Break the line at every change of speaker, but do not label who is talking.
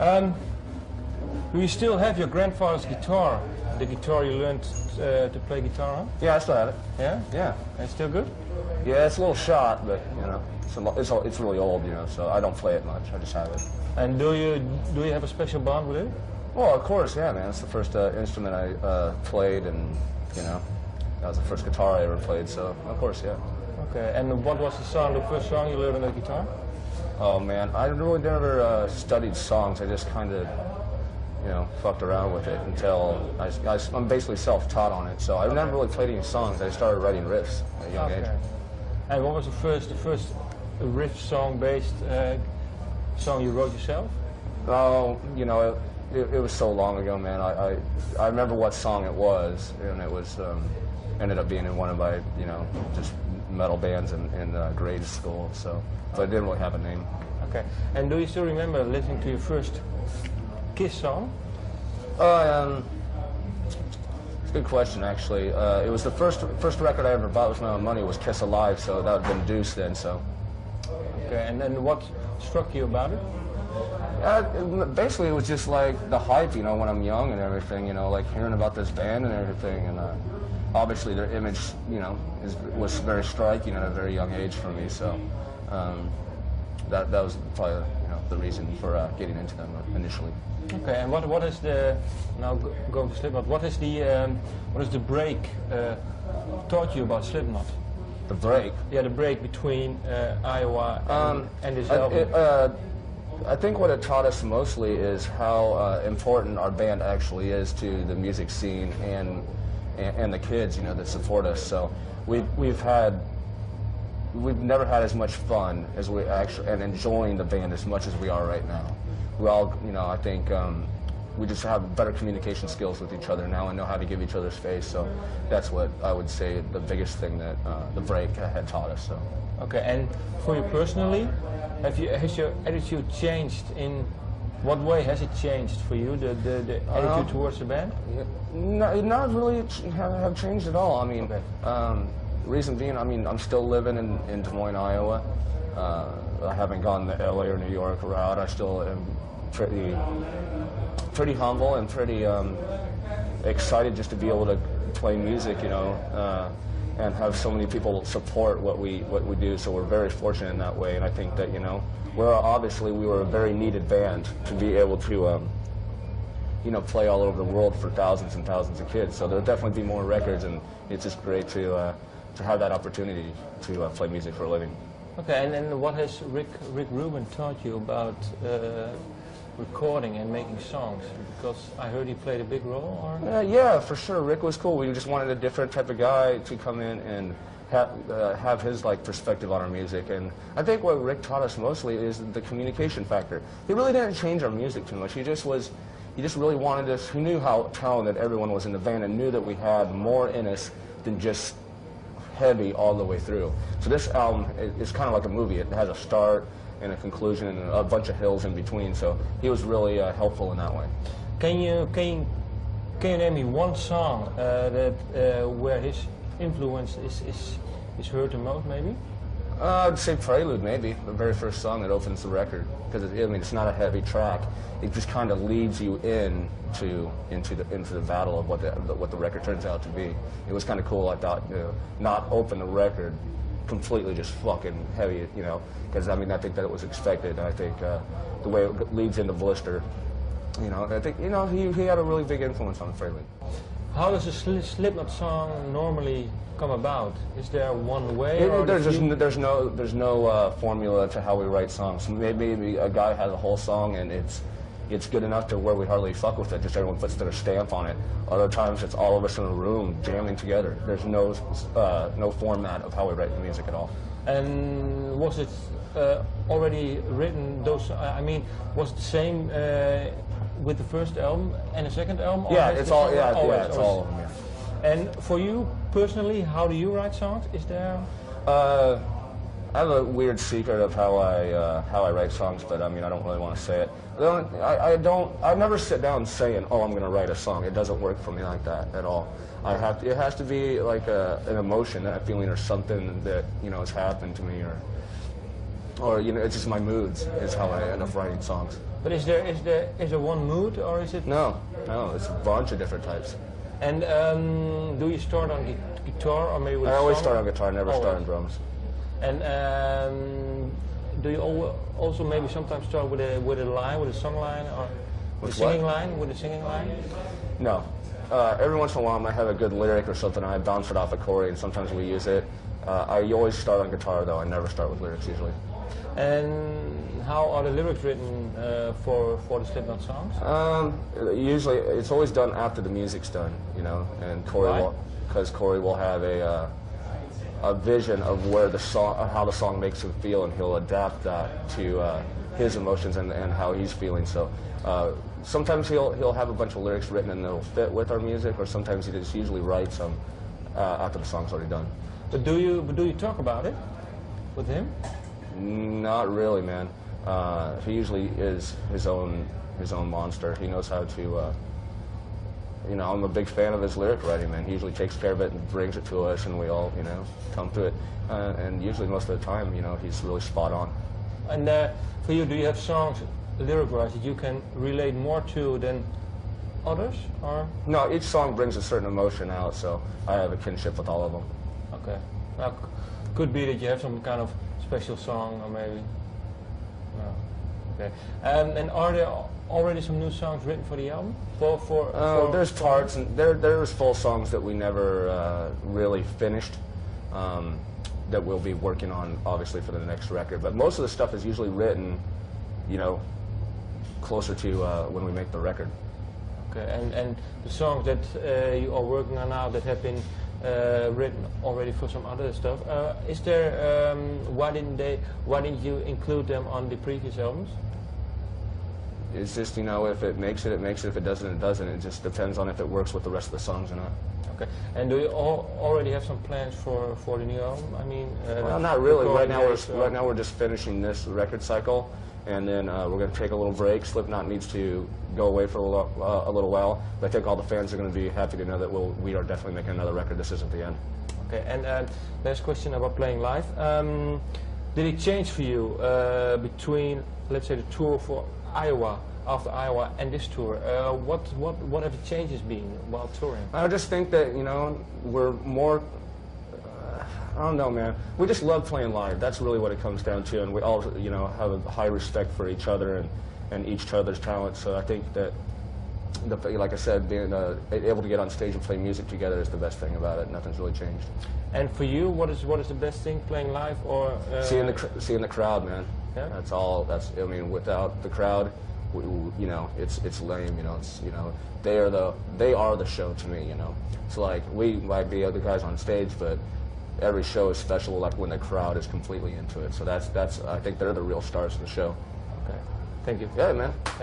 Um, do you still have your grandfather's guitar? The guitar you learned to play guitar on?
Yeah, I still have it.
Yeah?
Yeah.
And it's still good?
Yeah, it's a little shot, but you know, it's really old, you know, so I don't play it much. I just have it.
And do you have a special bond with it?
Well, of course, yeah, man. It's the first instrument I played, and you know, that was the first guitar I ever played. So, of course, yeah.
Okay. And what was the first song you learned on the guitar?
Oh man, I really never studied songs. I just kind of, you know, fucked around with it until I'm basically self-taught on it. So I never really played any songs. I started writing riffs at a young age.
And what was the first riff song-based song you wrote yourself?
Oh, you know, it was so long ago, man. I remember what song it was, and it was ended up being in one of my, you know, just metal bands in grade school. So I didn't really have a name.
Okay. And do you still remember listening to your first Kiss song?
It's a good question, actually. It was the first record I ever bought with my own money was Kiss Alive, so that would have been Deuce then. So.
Okay. And then what struck you about it?
Basically, it was just like the hype, you know, when I'm young and everything, you know, like hearing about this band and everything, and obviously their image, you know, was very striking at a very young age for me. So that was probably, you know, the reason for getting into them initially.
Okay, and what is the going to Slipknot? What is the break taught you about Slipknot?
The break?
Yeah, the break between Iowa and this album.
I think what it taught us mostly is how important our band actually is to the music scene and the kids, you know, that support us. So we've never had as much fun as we actually, and enjoying the band as much as we are right now. We all, you know, I think we just have better communication skills with each other now and know how to give each other space. So that's what I would say the biggest thing that the break had taught us. So.
Okay, and for you personally, has your attitude changed? In what way has it changed for you, the attitude towards the band?
No, not really have changed at all. I mean, okay. Reason being, I mean, I'm still living in Des Moines, Iowa. I haven't gone the LA or New York route. I still am pretty humble and pretty excited just to be able to play music, you know, and have so many people support what we do. So we're very fortunate in that way. And I think that, you know, we were a very needed band to be able to, you know, play all over the world for thousands and thousands of kids. So there'll definitely be more records, and it's just great to have that opportunity to play music for a living.
Okay, and then what has Rick Rubin taught you about recording and making songs? Because I heard he played a big role. Or?
Yeah, for sure. Rick was cool. We just wanted a different type of guy to come in and have his like perspective on our music. And I think what Rick taught us mostly is the communication factor. He really didn't change our music too much. He just really wanted us. He knew how talented everyone was in the band and knew that we had more in us than just heavy all the way through. So this album is kind of like a movie. It has a start and a conclusion and a bunch of hills in between. So he was really helpful in that way.
Can you name me one song where his influence is heard the most, maybe?
I'd say Prelude, maybe the very first song that opens the record, because I mean it's not a heavy track. It just kind of leads you into the battle of what the record turns out to be. It was kind of cool. I thought, you know, not open the record completely just fucking heavy, you know, because I mean I think that it was expected. And I think the way it leads into Blister, you know, I think, you know, he had a really big influence on Prelude.
How does a Slipknot song normally come about? Is there one way?
There's no formula to how we write songs. Maybe a guy has a whole song and it's good enough to where we hardly fuck with it. Just everyone puts their stamp on it. Other times it's all of us in a room jamming together. There's no format of how we write the music at all.
And was it already written? I mean, was it the same with the first album and the second album?
Yeah, it's all. Yeah, it's all of them. Yeah.
And for you personally, how do you write songs? Is there?
I have a weird secret of how I write songs, but I mean I don't really want to say it. I never sit down saying, oh, I'm going to write a song. It doesn't work for me like that at all. It has to be like an emotion, a feeling, or something that, you know, has happened to me, or you know, it's just my moods is how I end up writing songs.
But is there one mood, or is it?
No, it's a bunch of different types.
And do you start on guitar or maybe with
I
a
always
song?
start on guitar, never start on drums.
And do you also maybe sometimes start with a line, with a song line, or with a singing line? With a singing line?
No. Every once in a while, I might have a good lyric or something. I bounce it off a Corey, and sometimes we use it. I always start on guitar, though. I never start with lyrics usually.
And how are the lyrics written for the Slipknot songs?
Usually, it's always done after the music's done, you know. And Corey because Corey will have a vision of where the song, how the song makes him feel, and he'll adapt that to his emotions and how he's feeling. So sometimes he'll have a bunch of lyrics written and they'll fit with our music, or sometimes he just usually writes them after the song's already done.
But do you talk about it with him?
Not really, man. He usually is his own monster. He knows how to. You know, I'm a big fan of his lyric writing, man. He usually takes care of it and brings it to us, and we all, you know, come through it. And usually, most of the time, you know, he's really spot on.
And for you, do you have songs, lyric-wise, that you can relate more to than others, or?
No, each song brings a certain emotion out, so I have a kinship with all of them.
Okay. Now, could be that you have some kind of special song, or maybe. No. Okay. And are there already some new songs written for the album?
There's parts, and there's full songs that we never really finished that we'll be working on, obviously, for the next record. But most of the stuff is usually written, you know, closer to when we make the record.
Okay, and the songs that you are working on now that have been written already for some other stuff, is there? Why didn't you include them on the previous albums?
It's just, you know, if it makes it, it makes it. If it doesn't, it doesn't. It just depends on if it works with the rest of the songs or not.
Okay. And do you already have some plans for the new album? I mean,
well, not really. Right now we're just finishing this record cycle, and then we're going to take a little break. Slipknot needs to go away for a little while. But I think all the fans are going to be happy to know that we are definitely making another record. This isn't the end. Okay.
And last question about playing live. Did it change for you between, let's say, the tour for Iowa, after Iowa, and this tour? What have the changes been while touring?
I just think that, you know, we're more, I don't know, man. We just love playing live. That's really what it comes down to, and we all, you know, have a high respect for each other and each other's talent. So I think that, like I said, being able to get on stage and play music together is the best thing about it. Nothing's really changed.
And for you, what is the best thing, playing live or
seeing the crowd, man?
Yeah?
That's all. I mean, without the crowd, you know, it's lame. You know, they are the show to me. You know, it's like we might be other guys on stage, but every show is special. Like when the crowd is completely into it. So that's I think they're the real stars of the show.
Okay. Thank you.
Yeah, man.